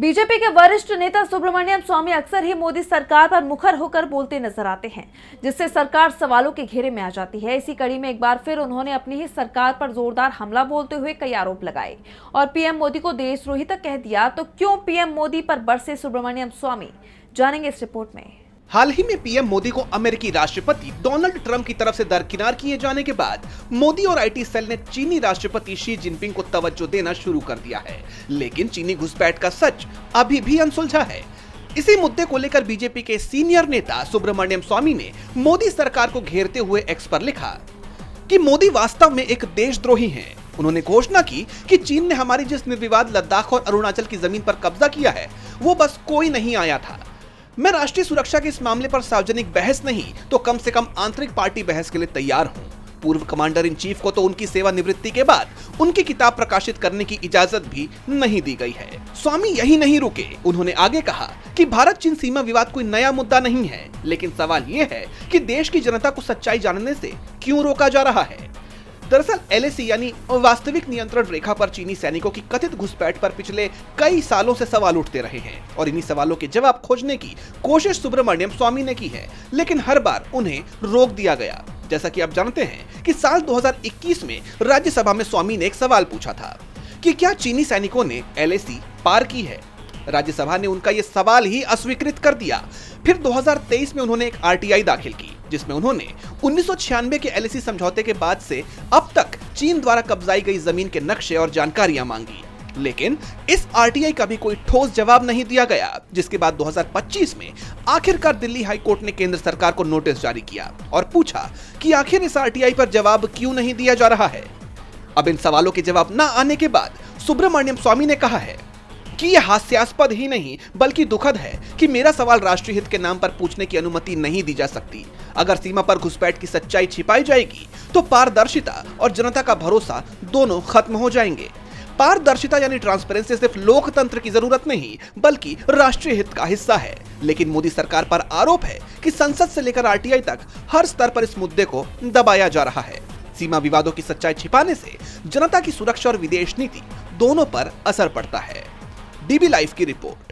BJP के वरिष्ठ नेता सुब्रमण्यम स्वामी अक्सर ही मोदी सरकार पर मुखर होकर बोलते नजर आते हैं, जिससे सरकार सवालों के घेरे में आ जाती है। इसी कड़ी में एक बार फिर उन्होंने अपनी ही सरकार पर जोरदार हमला बोलते हुए कई आरोप लगाए और पीएम मोदी को देशद्रोही तक कह दिया। तो क्यों पीएम मोदी पर बरसे सुब्रमण्यम स्वामी, जानेंगे इस रिपोर्ट में। हाल ही में पीएम मोदी को अमेरिकी राष्ट्रपति डोनाल्ड ट्रंप की तरफ से दरकिनार किए जाने के बाद मोदी और आईटी सेल ने चीनी राष्ट्रपति शी जिनपिंग को तवज्जो देना शुरू कर दिया है, लेकिन चीनी घुसपैठ का सच अभी भी अनसुलझा है। इसी मुद्दे को लेकर बीजेपी के सीनियर नेता सुब्रमण्यम स्वामी ने मोदी सरकार को घेरते हुए एक्स पर लिखा कि मोदी वास्तव में एक देशद्रोही हैं। उन्होंने घोषणा की कि चीन ने हमारी जिस निर्विवाद लद्दाख और अरुणाचल की जमीन पर कब्जा किया है, वो बस कोई नहीं आया था। मैं राष्ट्रीय सुरक्षा के इस मामले पर सार्वजनिक बहस नहीं तो कम से कम आंतरिक पार्टी बहस के लिए तैयार हूं। पूर्व कमांडर इन चीफ को तो उनकी सेवानिवृत्ति के बाद उनकी किताब प्रकाशित करने की इजाजत भी नहीं दी गई है। स्वामी यही नहीं रुके, उन्होंने आगे कहा कि भारत चीन सीमा विवाद कोई नया मुद्दा नहीं है, लेकिन सवाल ये है कि देश की जनता को सच्चाई जानने से क्यों रोका जा रहा है। दरअसल एलएसी यानी वास्तविक नियंत्रण रेखा पर चीनी सैनिकों की कथित घुसपैठ पर पिछले कई सालों से सवाल उठते रहे हैं और इन्हीं सवालों के जवाब खोजने की कोशिश सुब्रमण्यम स्वामी ने की है, लेकिन हर बार उन्हें रोक दिया गया। जैसा कि आप जानते हैं कि साल 2021 में राज्यसभा में स्वामी ने एक सवाल पूछा था कि क्या चीनी सैनिकों ने एलएसी पार की है। राज्यसभा ने उनका यह सवाल ही अस्वीकृत कर दिया। फिर 2023 में उन्होंने एक आरटीआई दाखिल की, जिसमें उन्होंने 1996 के एलएसी समझौते के बाद से अब तक चीन द्वारा कब्जाई गई जमीन के नक्शे और जानकारियां मांगी, लेकिन इस आरटीआई का भी कोई ठोस जवाब नहीं दिया गया। जिसके बाद 2025 में आखिरकार दिल्ली हाई कोर्ट ने केंद्र सरकार को नोटिस जारी किया और पूछा कि आखिर इस आरटीआई पर जवाब क्यों नहीं दिया जा रहा है। अब इन सवालों के जवाब न आने के बाद सुब्रमण्यम स्वामी ने कहा है कि यह हास्यास्पद ही नहीं बल्कि दुखद है कि मेरा सवाल राष्ट्रीय हित के नाम पर पूछने की अनुमति नहीं दी जा सकती। अगर सीमा पर घुसपैठ की सच्चाई छिपाई जाएगी तो पारदर्शिता और जनता का भरोसा दोनों खत्म हो जाएंगे। पारदर्शिता यानी ट्रांसपेरेंसी सिर्फ लोकतंत्र की जरूरत नहीं बल्कि राष्ट्रीय हित का हिस्सा है, लेकिन मोदी सरकार पर आरोप है कि संसद से लेकर आरटीआई तक हर स्तर पर इस मुद्दे को दबाया जा रहा है। सीमा विवादों की सच्चाई छिपाने से जनता की सुरक्षा और विदेश नीति दोनों पर असर पड़ता है। डीबी लाइव की रिपोर्ट।